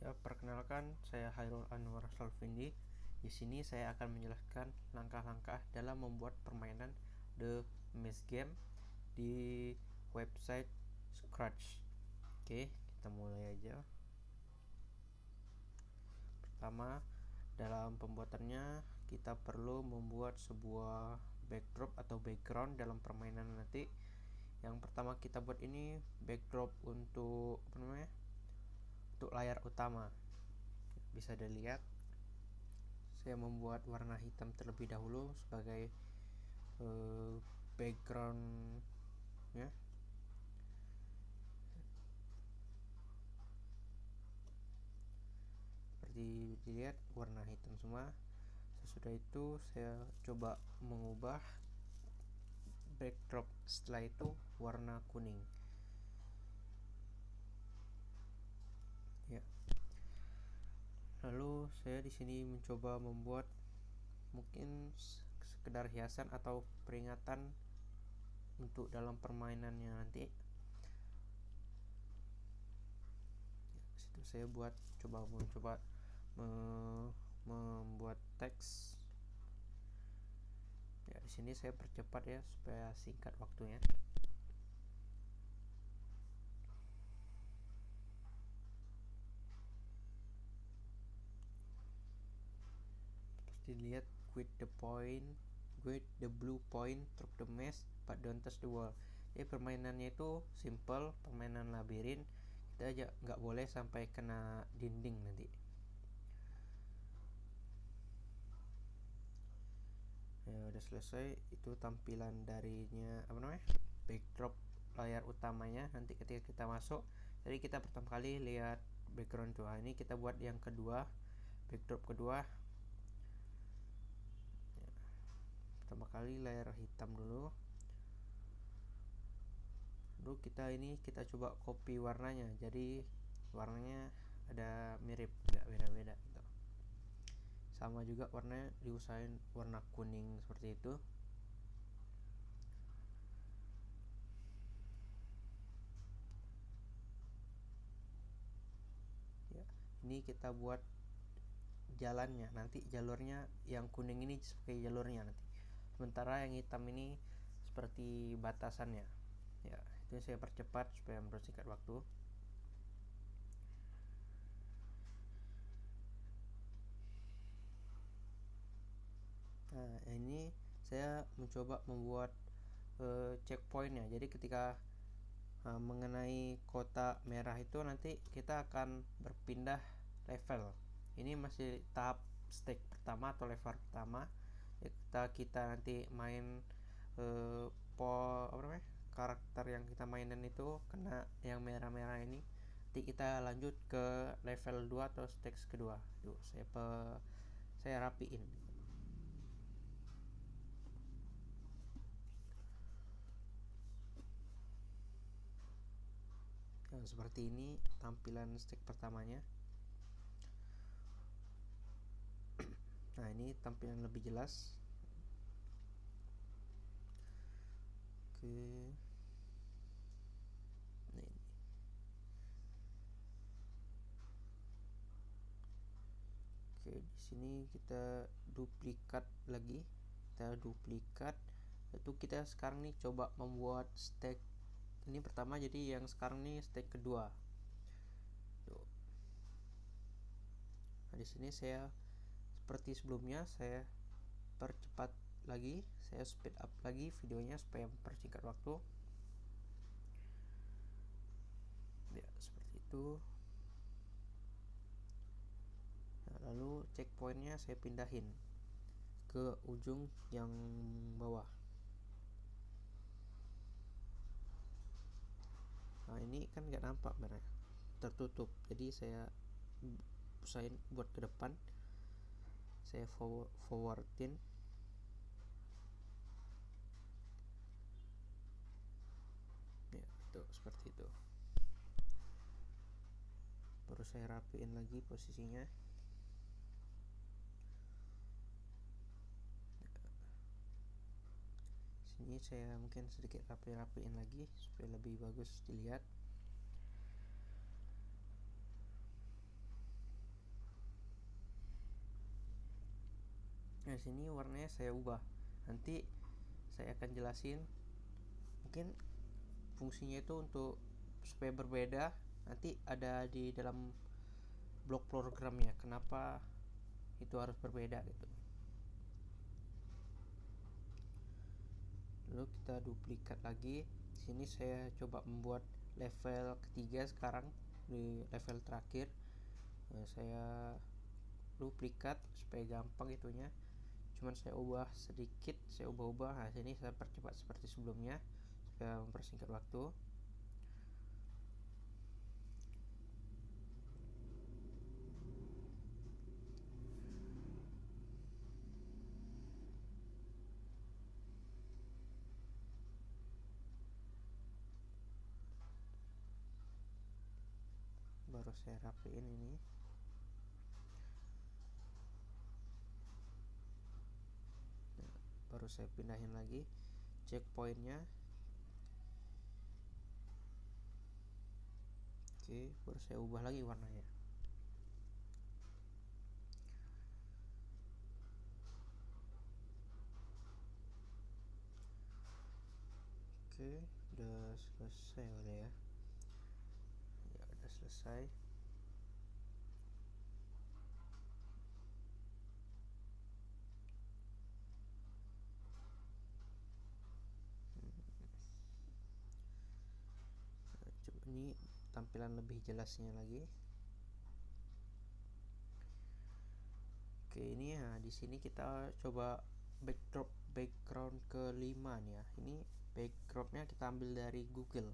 Ya, perkenalkan, saya Hairul Anwar Salvindi. Di sini saya akan menjelaskan langkah-langkah dalam membuat permainan The Maze Game di website Scratch. Oke, kita mulai aja. Pertama, dalam pembuatannya kita perlu membuat sebuah backdrop atau background dalam permainan nanti. Yang pertama kita buat ini backdrop untuk untuk layar utama. Bisa dilihat saya membuat warna hitam terlebih dahulu sebagai background ya. Seperti dilihat warna hitam semua. Sesudah itu saya coba mengubah backdrop, setelah itu warna kuning ya. Lalu saya di sini mencoba membuat mungkin sekedar hiasan atau peringatan untuk dalam permainannya nanti. Situ saya mencoba membuat teks. Ya, di sini saya percepat ya supaya singkat waktunya. Dilihat with the blue point through the maze but don't touch the wall. Jadi permainannya itu simple, permainan labirin. Kita aja nggak boleh sampai kena dinding nanti. Ya udah selesai, itu tampilan darinya backdrop layar utamanya. Nanti ketika kita masuk, jadi kita pertama kali lihat background tuh. Ini kita buat yang kedua, backdrop kedua. Pertama kali layar hitam dulu. Lalu kita coba copy warnanya, jadi warnanya ada mirip, nggak beda-beda gitu. Sama juga warnanya diusahain warna kuning seperti itu. Ya, ini kita buat jalannya, nanti jalurnya yang kuning ini sebagai jalurnya nanti. Sementara yang hitam ini seperti batasannya. Ya, itu saya percepat supaya mempersingkat waktu. Nah, ini saya mencoba membuat checkpointnya. Jadi ketika mengenai kotak merah itu nanti kita akan berpindah level. Ini masih tahap stage pertama atau level pertama. Kita nanti main karakter yang kita mainin itu kena yang merah-merah ini. Nanti kita lanjut ke level 2 atau stage kedua. Saya rapiin. Nah, seperti ini tampilan stage pertamanya. Nah, ini tampilan lebih jelas. Oke. Nah, ini. Oke, di sini kita duplikat lagi. Itu kita sekarang nih coba membuat stack. Ini pertama, jadi yang sekarang nih stack kedua. Tuh. Nah, di sini saya seperti sebelumnya saya percepat lagi, saya speed up lagi videonya supaya mempersingkat waktu. Ya, seperti itu. Nah, lalu checkpointnya saya pindahin ke ujung yang bawah. Nah, ini kan nggak nampak mereka, tertutup, jadi saya usahain buat ke depan. Saya forwardin. Ya, itu seperti itu. Baru saya rapiin lagi posisinya. Sini saya mungkin sedikit rapiin lagi supaya lebih bagus dilihat. Nah sini warnanya saya ubah, nanti saya akan jelasin. Mungkin fungsinya itu untuk supaya berbeda, nanti ada di dalam blok programnya kenapa itu harus berbeda gitu. Lalu kita duplikat lagi. Di sini saya coba membuat level ketiga sekarang, di level terakhir. Saya duplikat supaya gampang itunya, cuman saya ubah sedikit, saya ubah-ubah. Nah sini saya percepat seperti sebelumnya supaya mempersingkat waktu. Baru saya rapiin ini. Nah, baru saya pindahin lagi checkpointnya. Oke, baru saya ubah lagi warnanya. Oke, udah selesai udah ya. Ya udah selesai. Coba ini tampilan lebih jelasnya lagi. Oke, ini ya di sini kita coba background kelima nih ya. Ini backgroundnya kita ambil dari Google.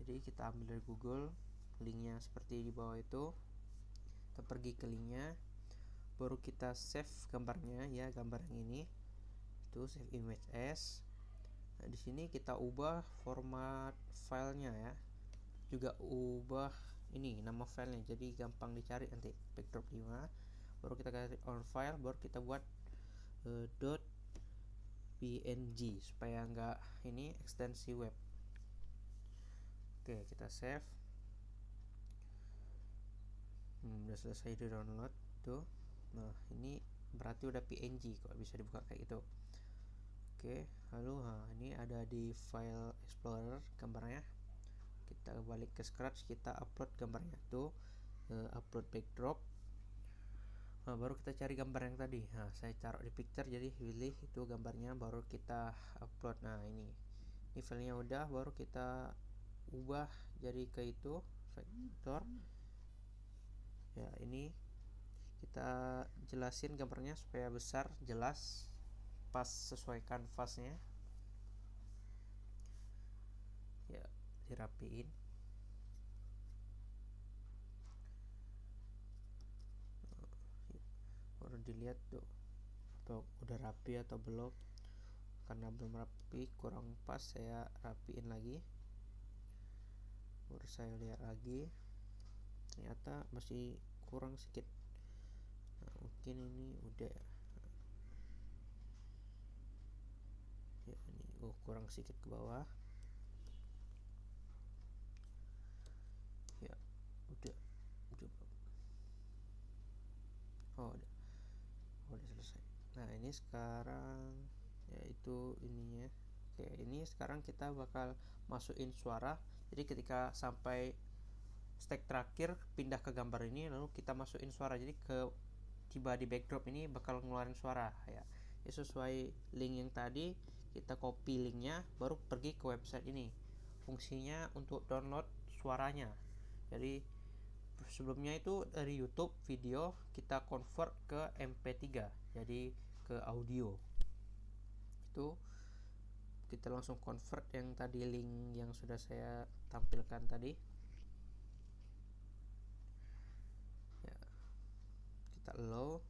Jadi kita ambil dari Google, linknya seperti di bawah itu. Kita pergi ke linknya, baru kita save gambarnya ya, gambar yang ini. Itu save image as. Nah, di sini kita ubah format filenya ya. Juga ubah ini nama filenya jadi gampang dicari nanti, backdrop 5. Baru kita kasih on file, baru kita buat .png supaya enggak ini ekstensi web. Oke, kita save. Udah selesai di download tuh. Nah ini berarti udah PNG kok bisa dibuka kayak gitu. Oke, lalu ini ada di file explorer gambarnya. Kita balik ke scratch, kita upload gambarnya tuh, upload backdrop. Nah, baru kita cari gambar yang tadi. Nah, saya taruh di picture, jadi pilih itu gambarnya, baru kita upload. Nah ini filenya udah, baru kita ubah jadi ke itu vektor. Ya ini kita jelasin gambarnya supaya besar, jelas, pas sesuai kanvasnya. Ya dirapiin. Baru dilihat tuh udah rapi atau belum. Karena belum rapi, kurang pas, saya rapiin lagi. Baru saya lihat lagi, ternyata masih kurang sedikit. Nah, mungkin ini udah ya, ini kurang sedikit ke bawah. Ya udah udah selesai. Nah ini sekarang yaitu ininya. Oke, ini sekarang kita bakal masukin suara. Jadi ketika sampai step terakhir pindah ke gambar ini, lalu kita masukin suara. Jadi tiba di backdrop ini bakal ngeluarin suara ya. Sesuai link yang tadi, kita copy linknya, baru pergi ke website ini. Fungsinya untuk download suaranya. Jadi sebelumnya itu dari YouTube video kita convert ke MP3, jadi ke audio. Itu kita langsung convert yang tadi, link yang sudah saya tampilkan tadi. Ya, kita allow,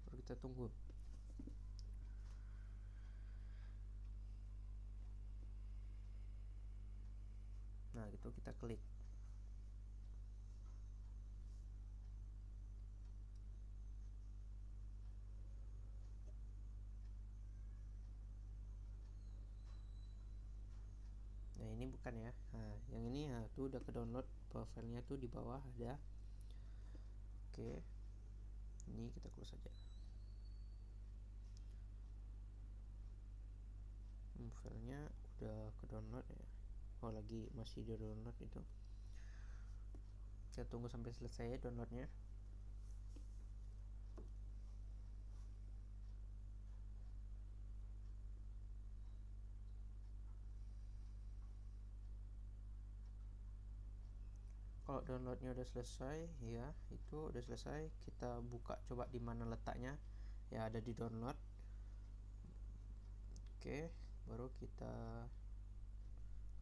baru kita tunggu. Nah gitu, kita klik. Nah ini bukan ya. Nah yang ini tuh udah ke download, filenya tuh di bawah ada. Oke, Ini kita close saja. Filenya udah ke download ya. Oh, masih di download itu. Kita tunggu sampai selesai ya downloadnya. Kalau downloadnya udah selesai, ya itu udah selesai. Kita buka coba di mana letaknya. Ya, ada di download. Oke, baru kita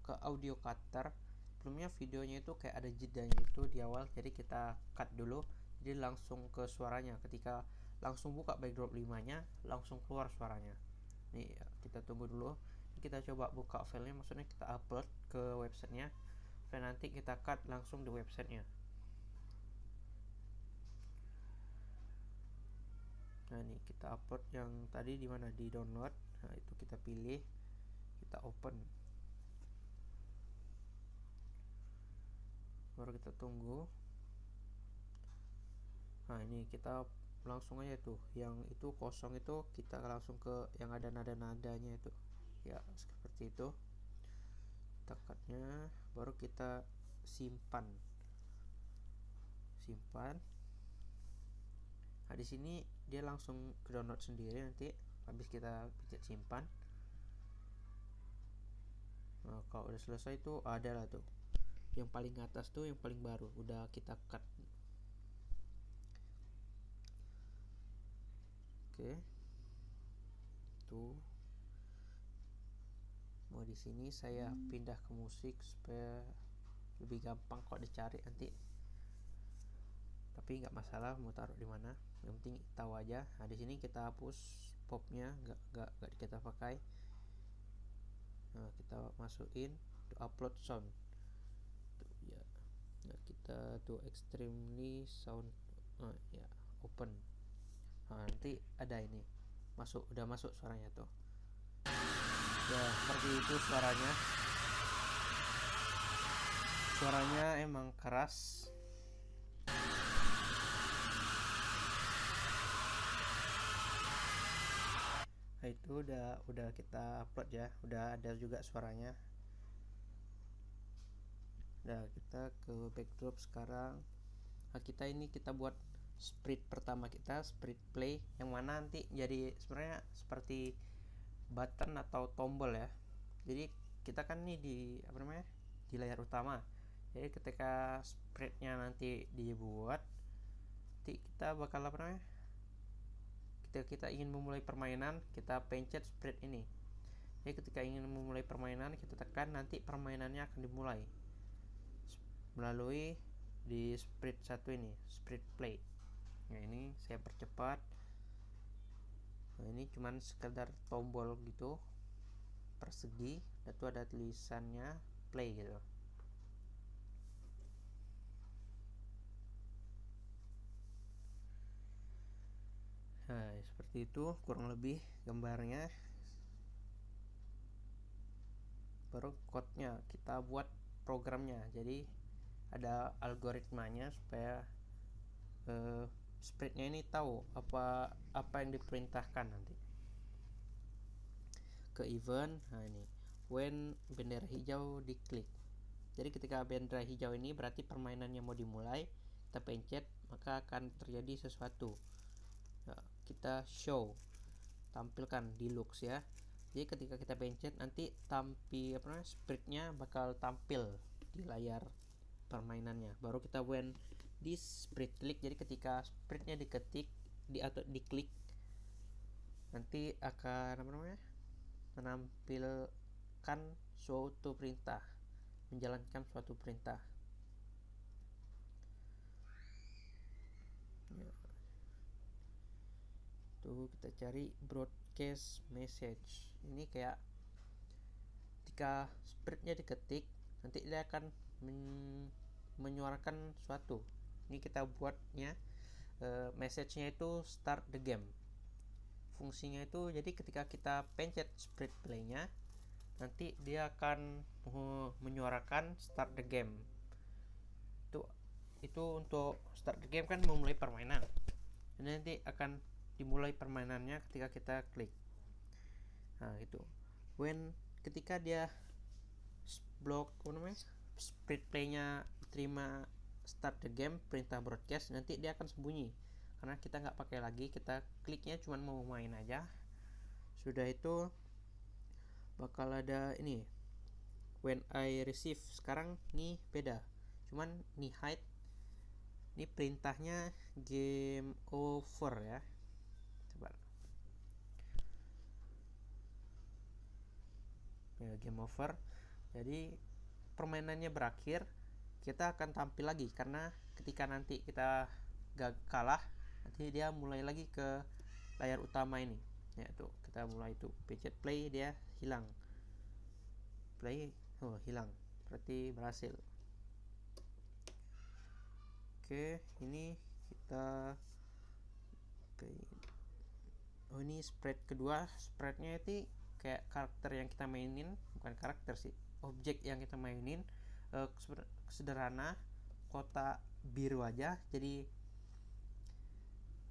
ke audio cutter. Sebelumnya videonya itu kayak ada jedanya itu di awal, jadi kita cut dulu. Jadi langsung ke suaranya. Ketika langsung buka backdrop 5 nya, langsung keluar suaranya. Nih, kita tunggu dulu. Kita coba buka filenya, maksudnya kita upload ke websitenya, dan nanti kita cut langsung di websitenya. Nah, ini kita upload yang tadi di mana, di download. Nah, itu kita pilih, kita open, baru kita tunggu. Nah, ini kita langsung aja tuh, yang itu kosong itu kita langsung ke yang ada nada-nadanya itu ya, seperti itu. Tekatnya baru kita simpan. Nah, di sini dia langsung ke download sendiri nanti habis kita pencet simpan. Nah, kalau udah selesai tuh ada lah tuh yang paling atas tuh, yang paling baru udah kita cut. Oke, tuh mau di sini saya pindah ke musik supaya lebih gampang kok dicari nanti, tapi nggak masalah mau taruh di mana, yang penting tahu aja. Nah, di sini kita hapus popnya, nggak kita pakai. Nah, kita masukin to upload sound tuh ya. Nah, kita tuh extremely sound ya, open. Nah, nanti ada ini udah masuk suaranya tuh ya, seperti itu suaranya emang keras. Nah, itu udah kita upload ya, udah ada juga suaranya. Nah, kita ke backdrop sekarang. Nah, kita buat sprite pertama kita, sprite play, yang mana nanti jadi sebenarnya seperti button atau tombol ya. Jadi kita kan nih di layar utama. Jadi ketika sprite-nya nanti dibuat, nanti kita bakal kita ingin memulai permainan, kita pencet sprite ini. Jadi ketika ingin memulai permainan, kita tekan, nanti permainannya akan dimulai melalui di sprite satu ini, sprite play. Nah, ini saya percepat. Nah, ini cuman sekedar tombol gitu persegi, itu ada tulisannya play gitu. Nah, seperti itu kurang lebih gambarnya. Baru code-nya kita buat programnya. Jadi ada algoritmanya supaya sprite-nya ini tahu apa yang diperintahkan nanti. Ke event, nah ini when bendera hijau diklik. Jadi ketika bendera hijau ini berarti permainannya mau dimulai, kita pencet maka akan terjadi sesuatu. Nah, kita show, tampilkan deluxe ya. Jadi ketika kita pencet nanti sprite-nya bakal tampil di layar permainannya. Baru kita when this sprite click, jadi ketika sprite-nya diketik atau diklik, nanti akan menampilkan suatu perintah, menjalankan suatu perintah ya. Tuh kita cari broadcast message. Ini kayak ketika sprite-nya diketik, nanti dia akan menyuarakan suatu. Ini kita buatnya message-nya itu start the game. Fungsinya itu jadi ketika kita pencet sprite play-nya, nanti dia akan menyuarakan start the game. Itu untuk start the game kan memulai permainan. dan nanti akan dimulai permainannya ketika kita klik. Nah gitu, ketika dia blok sprint playnya terima start the game, perintah broadcast, nanti dia akan sembunyi karena kita nggak pakai lagi, kita kliknya cuma mau main aja. Sudah itu bakal ada ini when I receive. Sekarang nih beda, cuman nih hide, ini perintahnya game over ya. Coba ya, game over. Jadi permainannya berakhir, kita akan tampil lagi karena ketika nanti kita kalah, nanti dia mulai lagi ke layar utama ini ya. Tuh kita mulai tuh pencet play, dia hilang. Play, oh hilang, berarti berhasil. Oke, ini kita ini spread kedua. Spreadnya itu kayak karakter yang kita mainin, bukan karakter sih, objek yang kita mainin. Sederhana, kotak biru aja, jadi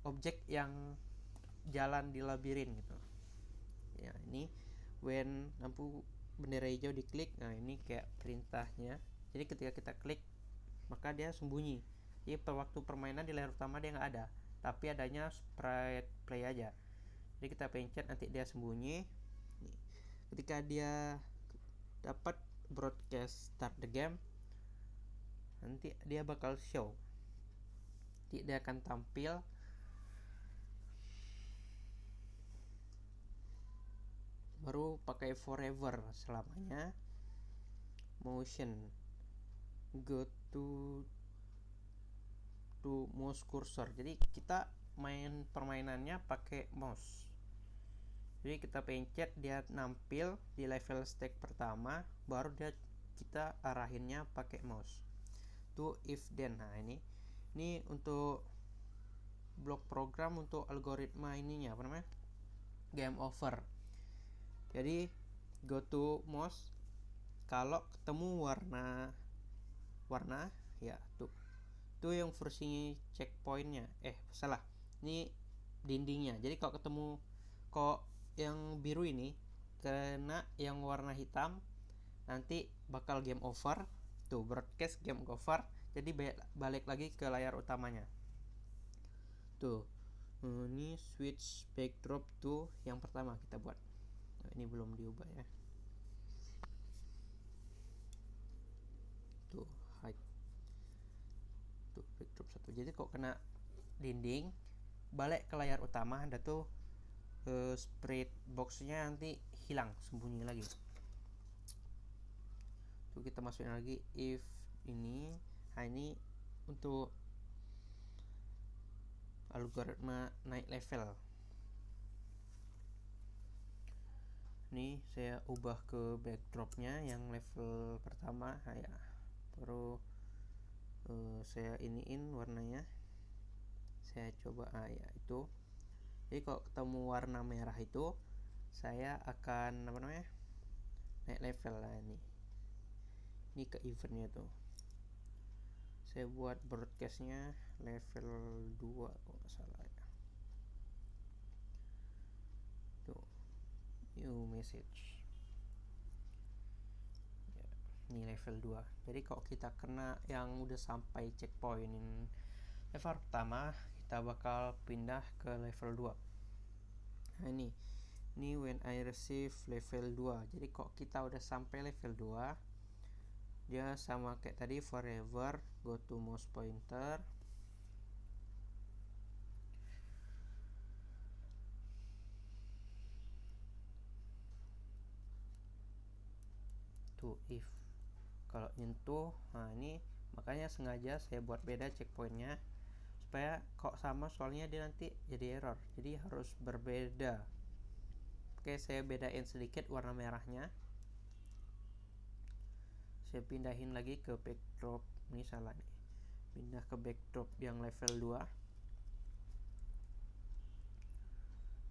objek yang jalan di labirin gitu ya. Ini when lampu bendera hijau diklik, nah ini kayak perintahnya. Jadi ketika kita klik maka dia sembunyi. Jadi waktu permainan di layar utama dia nggak ada, tapi adanya sprite play aja. Jadi kita pencet nanti dia sembunyi. Ketika dia dapat broadcast start the game, nanti dia bakal show. Nanti dia akan tampil baru pakai forever selamanya. Motion, go to mouse cursor. Jadi kita main permainannya pakai mouse. Jadi kita pencet dia nampil di level stack pertama, baru dia kita arahinnya pakai mouse. Tuh if then. Nah ini untuk blok program untuk algoritma ininya apa namanya? Game over. Jadi go to mouse, kalau ketemu warna ya tuh yang versi checkpointnya, salah, ini dindingnya. Jadi kalau ketemu yang biru ini kena yang warna hitam, nanti bakal game over. Tuh broadcast game over, jadi balik lagi ke layar utamanya. Tuh ini switch backdrop tuh yang pertama kita buat. Nah, ini belum diubah ya. Tuh hide, tuh backdrop 1. Jadi kok kena dinding, balik ke layar utama, ada tuh sprite boxnya nanti hilang, sembunyi lagi. Tuh kita masukin lagi if ini. Nah ini untuk algoritma naik level. Ini saya ubah ke backdropnya yang level pertama ya, baru saya iniin warnanya, saya coba ya itu. Jadi kalau ketemu warna merah itu saya akan naik level lah. Ini ke eventnya tuh saya buat broadcastnya level 2 kalau nggak salah ya. Tuh new message ya, ini level 2. Jadi kalau kita kena yang udah sampai checkpoint level pertama, kita bakal pindah ke level 2. Nah ini when I receive level 2. Jadi kok kita udah sampai level 2, dia sama kayak tadi forever, go to mouse pointer, to if kalau nyentuh. Nah ini makanya sengaja saya buat beda checkpointnya supaya kok sama, soalnya dia nanti jadi error, jadi harus berbeda. Oke, saya bedain sedikit warna merahnya, saya pindahin lagi ke backdrop. Ini salah nih, pindah ke backdrop yang level 2.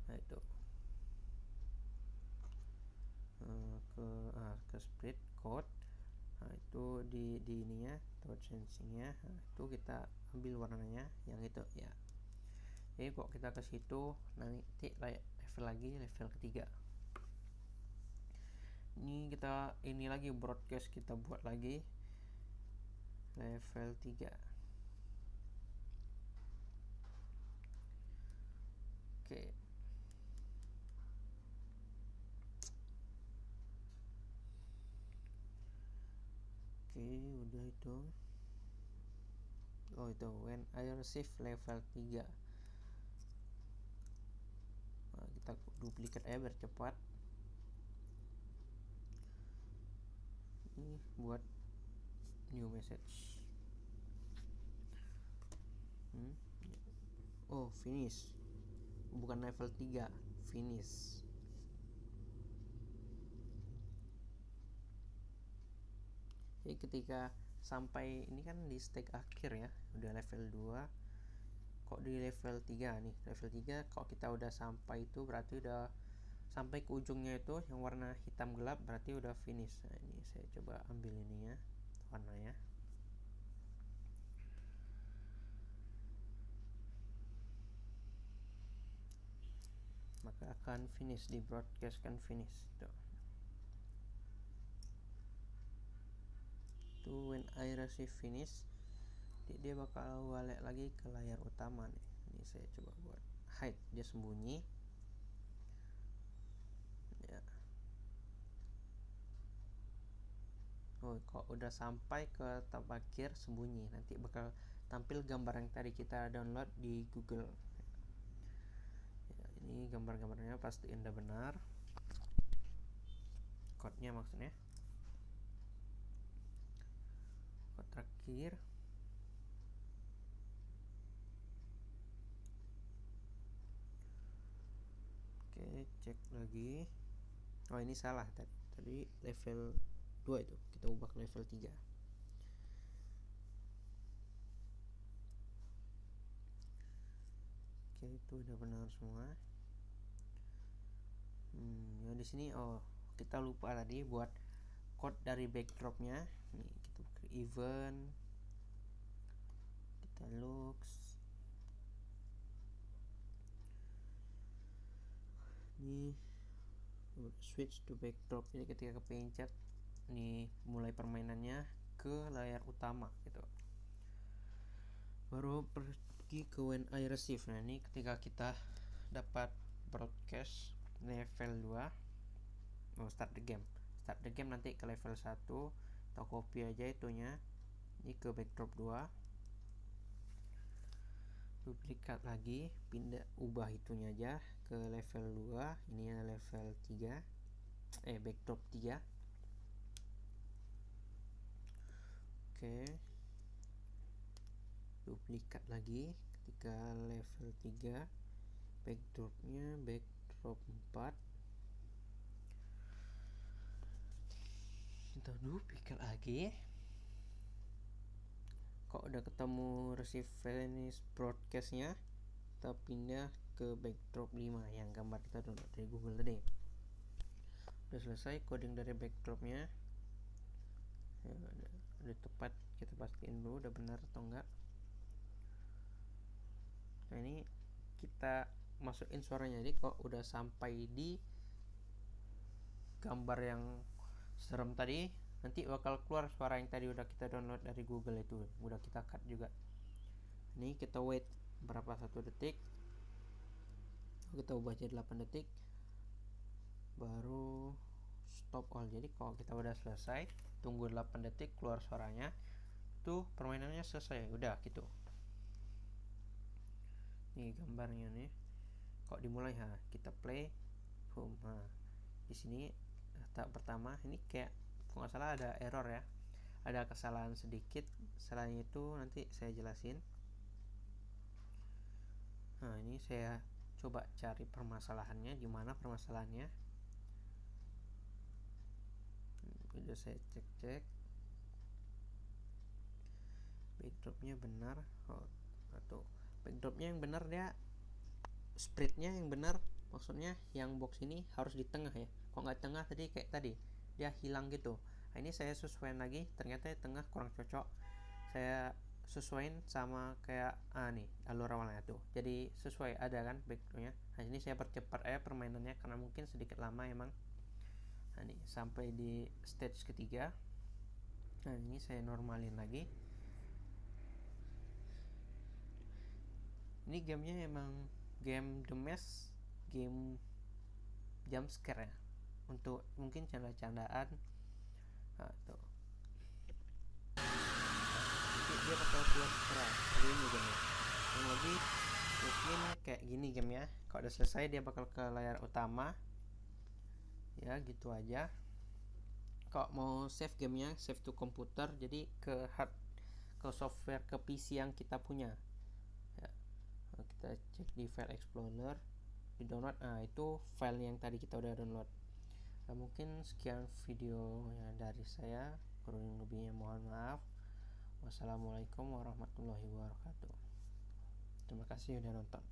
Nah itu ke split code. Nah itu di ininya touch sensingnya. Nah itu kita ambil warnanya yang itu ya. Jadi kok kita ke situ nanti level lagi, level ketiga. Ini kita lagi broadcast, kita buat lagi level 3. Oke. Udah itu. Oh, itu when I receive level 3. Nah, kita duplikat aja biar cepat. Ini buat new message. Oh, finish. Bukan level 3, finish. Jadi ketika sampai ini kan di stage akhir ya, udah level 2. Kok di level 3 nih, level 3 kok kita udah sampai itu berarti udah sampai ke ujungnya itu yang warna hitam gelap, berarti udah finish. Nah, ini saya coba ambil ininya warnanya. Maka akan finish, di broadcast kan finish tuh. When I receive finish, dia bakal balik lagi ke layar utama nih. Ini saya coba buat hide, dia sembunyi ya. Oh, kok udah sampai ke tab akhir sembunyi, nanti bakal tampil gambar yang tadi kita download di Google ya. Ini gambar-gambarnya pastiin udah benar, code-nya maksudnya. Code terakhir. Oke, cek lagi. Oh, ini salah tadi level 2 itu, kita ubah ke level 3. Oke, itu udah benar semua. Ya di sini kita lupa tadi buat code dari backdropnya. Nih kita ke event, kita looks. Nih switch to backdrop. Ini ketika kepencet nih mulai permainannya ke layar utama gitu. Baru pergi ke when I receive. Nah, ini ketika kita dapat broadcast level 2. Start the game nanti ke level 1. Kita copy aja itunya, ini ke backdrop 2, duplikat lagi, pindah, ubah itunya aja ke level 2. Ini ya level 3, backdrop 3. Oke, duplikat lagi ketika level 3, backdropnya backdrop 4. Kita duplikat lagi. Kok udah ketemu receive finish broadcastnya, kita pindah ke backdrop 5 yang gambar kita download dari Google tadi. Udah selesai coding dari backdropnya ya, udah tepat, kita pastiin dulu udah benar atau enggak. Nah, ini kita masukin suaranya. Jadi kok udah sampai di gambar yang serem tadi, nanti bakal keluar suara yang tadi udah kita download dari Google, itu udah kita cut juga. Ini kita wait berapa, 1 detik, kita ubah jadi 8 detik, baru stop all. Jadi kalau kita udah selesai, tunggu 8 detik, keluar suaranya, tuh permainannya selesai, udah gitu. Nih gambarnya nih, kok dimulai, kita play, boom. Nah, di sini tahap pertama ini kayak kalau nggak salah ada error ya, ada kesalahan sedikit. Kesalahannya itu nanti saya jelasin. Nah, ini saya coba cari permasalahannya, gimana permasalahannya. Udah saya cek backdropnya benar. Atau backdropnya yang benar, dia spreadnya yang benar, maksudnya yang box ini harus di tengah ya. Kalau nggak tengah tadi kayak tadi dia hilang gitu. Nah, ini saya sesuaikan lagi, ternyata di tengah kurang cocok. Saya sesuaiin sama kayak nih alur awalnya tuh, jadi sesuai ada kan backgroundnya. Nah ini saya percepat permainannya karena mungkin sedikit lama emang. Nah ini sampai di stage ketiga. Nah ini saya normalin lagi. Ini gamenya emang game the mess, game jump scare ya, untuk mungkin canda-candaan. Nah tuh dia bakal keluar keras ini gamenya. Yang lebih mungkin kayak gini gamenya, kalau udah selesai dia bakal ke layar utama ya, gitu aja. Kalau mau save gamenya, save to komputer, jadi ke software, ke PC yang kita punya ya. Kita cek di file explorer, di download. Nah itu file yang tadi kita udah download. Nah, mungkin sekian videonya dari saya, kurang lebihnya mohon maaf. Wassalamualaikum warahmatullahi wabarakatuh. Terima kasih udah nonton.